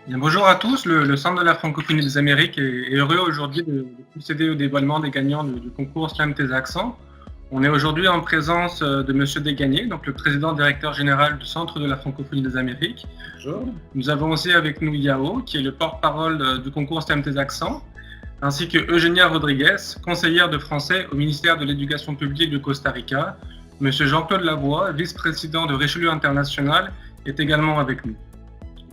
Bien, bonjour à tous, le Centre de la francophonie des Amériques est heureux aujourd'hui de procéder au dévoilement des gagnants du concours Slam Tes Accents. On est aujourd'hui en présence de Monsieur Desgagnés, donc le président directeur général du Centre de la francophonie des Amériques. Bonjour. Nous avons aussi avec nous Yao, qui est le porte-parole du concours Slam Tes Accents, ainsi que Eugenia Rodriguez, conseillère de français au ministère de l'Éducation publique du Costa Rica. Monsieur Jean-Claude Lavoie, vice-président de Richelieu International, est également avec nous.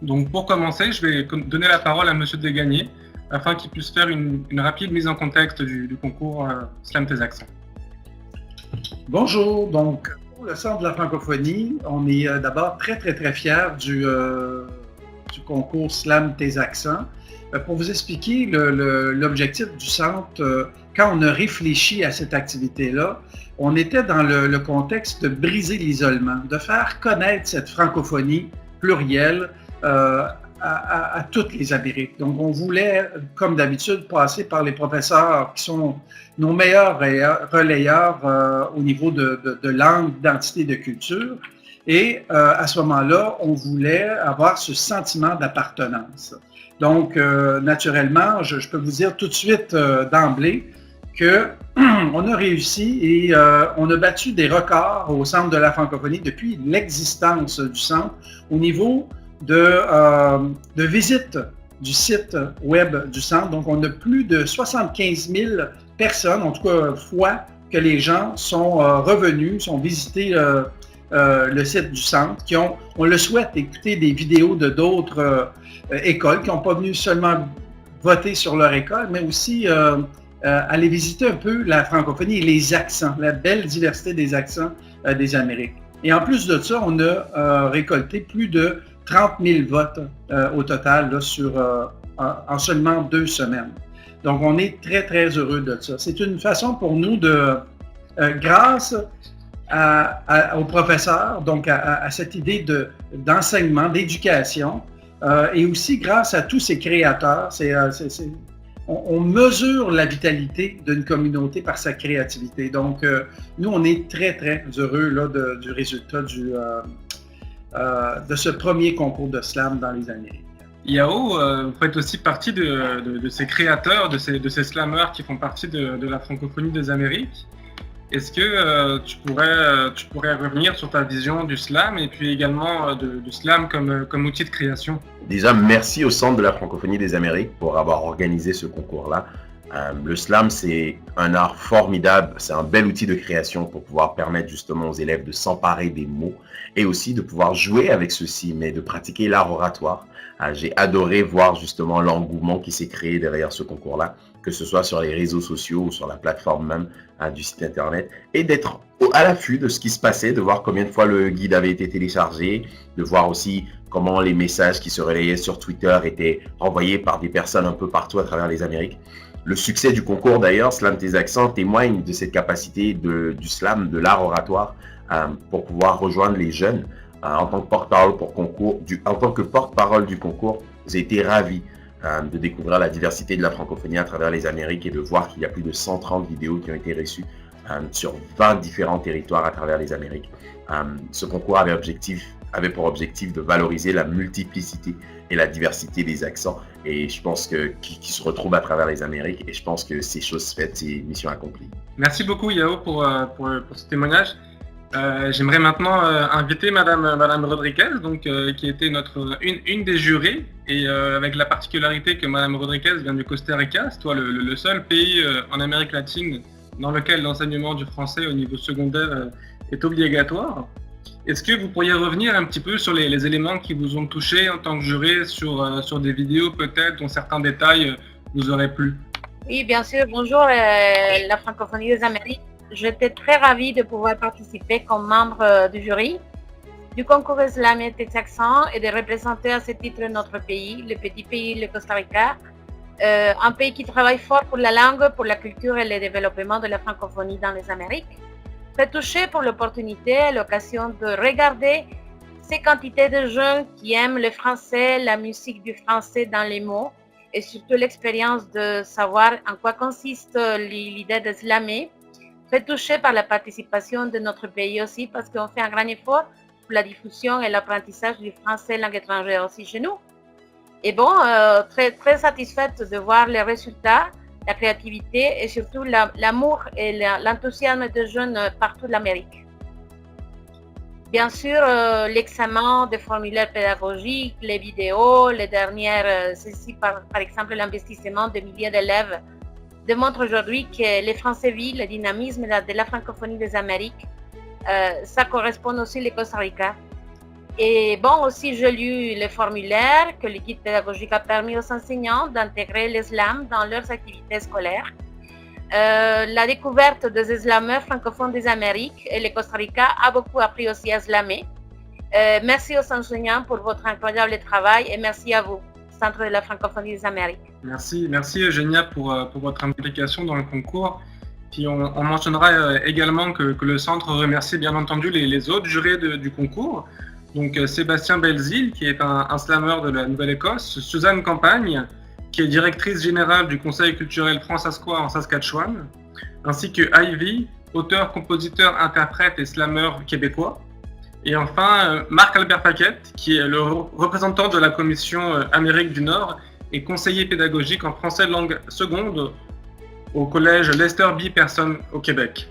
Donc pour commencer, je vais donner la parole à Monsieur Desgagnés afin qu'il puisse faire une rapide mise en contexte du concours Slam Tes Accents. Bonjour. Donc, pour le Centre de la francophonie, on est d'abord très fiers du concours Slam Tes Accents. Pour vous expliquer l'objectif du Centre, quand on a réfléchi à cette activité-là, on était dans le contexte de briser l'isolement, de faire connaître cette francophonie plurielle à toutes les Amériques. Donc, on voulait, comme d'habitude, passer par les professeurs qui sont nos meilleurs relayeurs au niveau de langue, d'identité, de culture. Et à ce moment-là, on voulait avoir ce sentiment d'appartenance. Donc, naturellement, je peux vous dire tout de suite d'emblée qu'on a réussi et on a battu des records au Centre de la francophonie depuis l'existence du Centre au niveau de visite du site web du Centre. Donc, on a plus de 75 000 personnes, en tout cas fois, que les gens sont revenus, sont visités le site du Centre, qui ont, on le souhaite, écouter des vidéos de d'autres écoles qui n'ont pas venu seulement voter sur leur école, mais aussi aller visiter un peu la francophonie et les accents, la belle diversité des accents des Amériques. Et en plus de ça, on a récolté plus de 30 000 votes au total là, en seulement 2 semaines. Donc, on est très heureux de ça. C'est une façon pour nous de, grâce aux professeurs, donc à cette idée d'enseignement, d'éducation, et aussi grâce à tous ces créateurs, on mesure la vitalité d'une communauté par sa créativité. Donc, nous, on est très heureux là, du résultat de ce premier concours de slam dans les Amériques. Yao, vous faites aussi partie de ces créateurs, de ces slammeurs qui font partie de la francophonie des Amériques. Est-ce que tu pourrais revenir sur ta vision du slam et puis également du slam comme outil de création? Déjà, merci au Centre de la francophonie des Amériques pour avoir organisé ce concours-là. Le slam, c'est un art formidable, c'est un bel outil de création pour pouvoir permettre justement aux élèves de s'emparer des mots et aussi de pouvoir jouer avec ceux-ci, mais de pratiquer l'art oratoire. J'ai adoré voir justement l'engouement qui s'est créé derrière ce concours-là, que ce soit sur les réseaux sociaux ou sur la plateforme même du site internet, et d'être à l'affût de ce qui se passait, de voir combien de fois le guide avait été téléchargé, de voir aussi comment les messages qui se relayaient sur Twitter étaient envoyés par des personnes un peu partout à travers les Amériques. Le succès du concours d'ailleurs, Slam Tes Accents, témoigne de cette capacité du slam, de l'art oratoire, pour pouvoir rejoindre les jeunes. En tant que porte-parole du concours, j'ai été ravi de découvrir la diversité de la francophonie à travers les Amériques et de voir qu'il y a plus de 130 vidéos qui ont été reçues sur 20 différents territoires à travers les Amériques. Ce concours avait pour objectif de valoriser la multiplicité et la diversité des accents, et je pense qui se retrouvent à travers les Amériques, et je pense que c'est chose faite, c'est mission accomplie. Merci beaucoup Yao pour ce témoignage. J'aimerais maintenant inviter Madame Rodriguez, donc, qui était une des jurés, et avec la particularité que Madame Rodriguez vient du Costa Rica, c'est le seul pays en Amérique latine dans lequel l'enseignement du français au niveau secondaire est obligatoire. Est-ce que vous pourriez revenir un petit peu sur les éléments qui vous ont touché en tant que juré sur des vidéos peut-être dont certains détails vous auraient plu? Oui, bien sûr. Bonjour, la francophonie des Amériques. J'étais très ravie de pouvoir participer comme membre du jury du concours Slam Tes Accents et de représenter à ce titre notre pays, le petit pays, le Costa Rica, un pays qui travaille fort pour la langue, pour la culture et le développement de la francophonie dans les Amériques. Très touchée pour l'opportunité, l'occasion de regarder ces quantités de jeunes qui aiment le français, la musique du français dans les mots et surtout l'expérience de savoir en quoi consiste l'idée de slammer. Très touchée par la participation de notre pays aussi parce qu'on fait un grand effort pour la diffusion et l'apprentissage du français langue étrangère aussi chez nous. Et bon, très, très satisfaite de voir les résultats, la créativité et surtout l'amour et l'enthousiasme des jeunes partout de l'Amérique. Bien sûr, l'examen des formulaires pédagogiques, les vidéos, les dernières, ceci par exemple l'investissement de milliers d'élèves, démontre aujourd'hui que les Français vivent le dynamisme de la francophonie des Amériques. Ça correspond aussi au Costa Rica. Et bon, aussi, j'ai lu les formulaires que le guide pédagogique a permis aux enseignants d'intégrer l'islam dans leurs activités scolaires. La découverte des islameurs francophones des Amériques et le Costa Rica a beaucoup appris aussi à islamer. Merci aux enseignants pour votre incroyable travail et merci à vous, Centre de la francophonie des Amériques. Merci Eugénia pour votre implication dans le concours. Puis on mentionnera également que le centre remercie bien entendu les autres jurés du concours. Donc Sébastien Belzile, qui est un slammer de la Nouvelle-Écosse, Suzanne Campagne, qui est directrice générale du Conseil culturel fransaskois en Saskatchewan, ainsi que Ivy, auteur, compositeur, interprète et slammer québécois. Et enfin, Marc-Albert Paquette, qui est le représentant de la Commission Amérique du Nord et conseiller pédagogique en français langue seconde au collège Lester B. Pearson au Québec.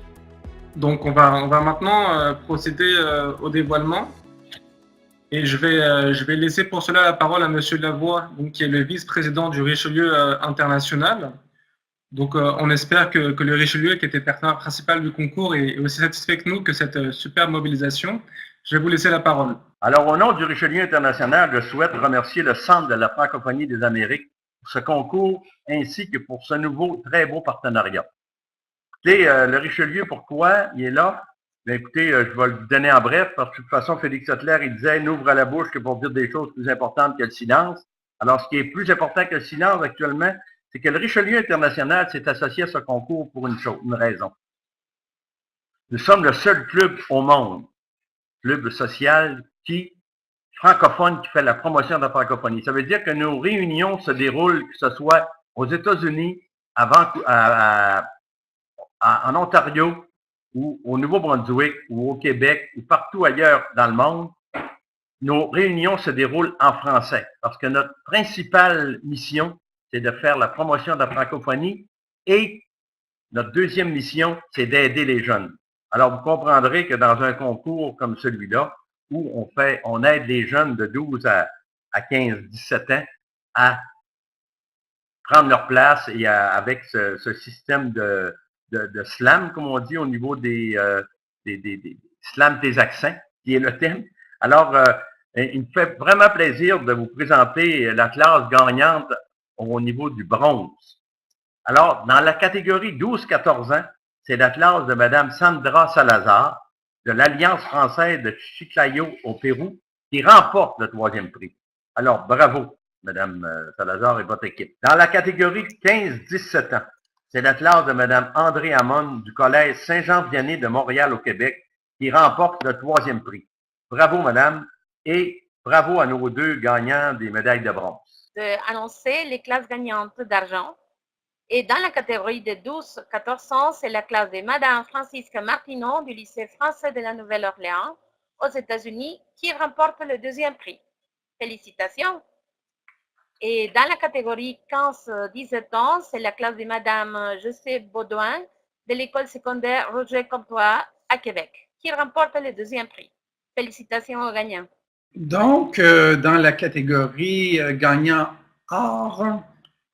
Donc on va maintenant procéder au dévoilement. Et je vais laisser pour cela la parole à Monsieur Lavoie, donc, qui est le vice-président du Richelieu International. Donc on espère que le Richelieu, qui était partenaire principal du concours, est aussi satisfait que nous que cette superbe mobilisation. Je vais vous laisser la parole. Alors, au nom du Richelieu International, je souhaite remercier le Centre de la francophonie des Amériques pour ce concours ainsi que pour ce nouveau très beau partenariat. Écoutez, le Richelieu, pourquoi il est là? Bien, écoutez, je vais le donner en bref, parce que de toute façon, Félix Sattler, il disait « N'ouvre la bouche que pour dire des choses plus importantes que le silence ». Alors, ce qui est plus important que le silence actuellement, c'est que le Richelieu International s'est associé à ce concours pour une raison. Nous sommes le seul club au monde, club social francophone qui fait la promotion de la francophonie. Ça veut dire que nos réunions se déroulent, que ce soit aux États-Unis, en Ontario, ou au Nouveau-Brunswick, ou au Québec, ou partout ailleurs dans le monde. Nos réunions se déroulent en français, parce que notre principale mission, c'est de faire la promotion de la francophonie, et notre deuxième mission, c'est d'aider les jeunes. Alors, vous comprendrez que dans un concours comme celui-là, où on aide les jeunes de 12 à 15, 17 ans à prendre leur place et avec ce système de slam, comme on dit, au niveau des slam des accents, qui est le thème. Alors, il me fait vraiment plaisir de vous présenter la classe gagnante au niveau du bronze. Alors, dans la catégorie 12-14 ans, c'est la classe de Mme Sandra Salazar, de l'Alliance française de Chiclayo au Pérou, qui remporte le 3e prix. Alors, bravo, Mme Salazar et votre équipe. Dans la catégorie 15-17 ans, c'est la classe de Mme André Hamon du Collège Saint-Jean-Vianney de Montréal au Québec, qui remporte le 3e prix. Bravo, Madame, et bravo à nos deux gagnants des médailles de bronze. Annoncer les classes gagnantes d'argent. Et dans la catégorie de 12-14 ans, c'est la classe de Madame Francisca Martineau du lycée français de la Nouvelle-Orléans aux États-Unis qui remporte le 2e prix. Félicitations! Et dans la catégorie 15-17 ans, c'est la classe de Madame José Baudouin de l'école secondaire Roger Comtois à Québec qui remporte le 2e prix. Félicitations aux gagnants. Donc, dans la catégorie gagnant or,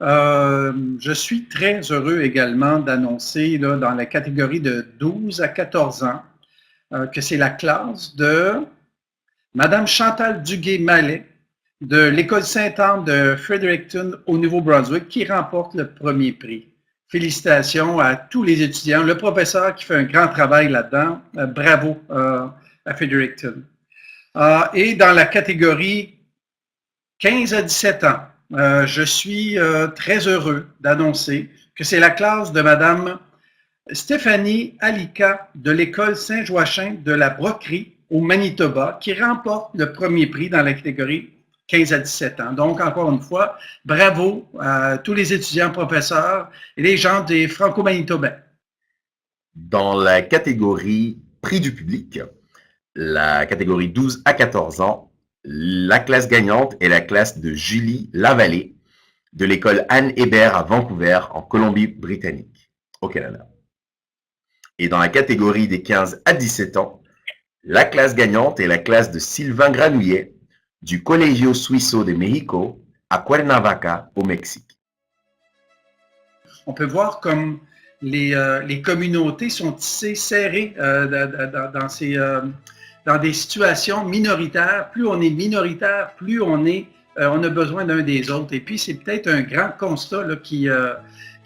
je suis très heureux également d'annoncer dans la catégorie de 12 à 14 ans que c'est la classe de Mme Chantal Duguay-Mallet de l'École Sainte-Anne de Fredericton au Nouveau-Brunswick qui remporte le 1er prix. Félicitations à tous les étudiants, le professeur qui fait un grand travail là-dedans. Bravo à Fredericton. Et dans la catégorie 15 à 17 ans, je suis très heureux d'annoncer que c'est la classe de Mme Stéphanie Alika de l'École Saint-Joachim de la Broquerie au Manitoba qui remporte le 1er prix dans la catégorie 15 à 17 ans. Donc, encore une fois, bravo à tous les étudiants, professeurs et les gens des Franco-Manitobains. Dans la catégorie prix du public, la catégorie 12 à 14 ans, La classe gagnante est la classe de Julie Lavallée de l'école Anne Hébert à Vancouver, en Colombie-Britannique, au Canada. Et dans la catégorie des 15 à 17 ans, la classe gagnante est la classe de Sylvain Granouillet du Colegio Suizo de México à Cuernavaca, au Mexique. On peut voir comme les communautés sont tissées serrées dans des situations minoritaires. Plus on est minoritaire, plus on a besoin d'un des autres. Et puis, c'est peut-être un grand constat là, qui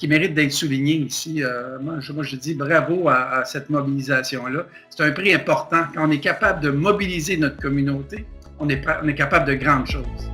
mérite d'être souligné ici. Moi, je dis bravo à cette mobilisation-là. C'est un prix important. Quand on est capable de mobiliser notre communauté, on est capable de grandes choses.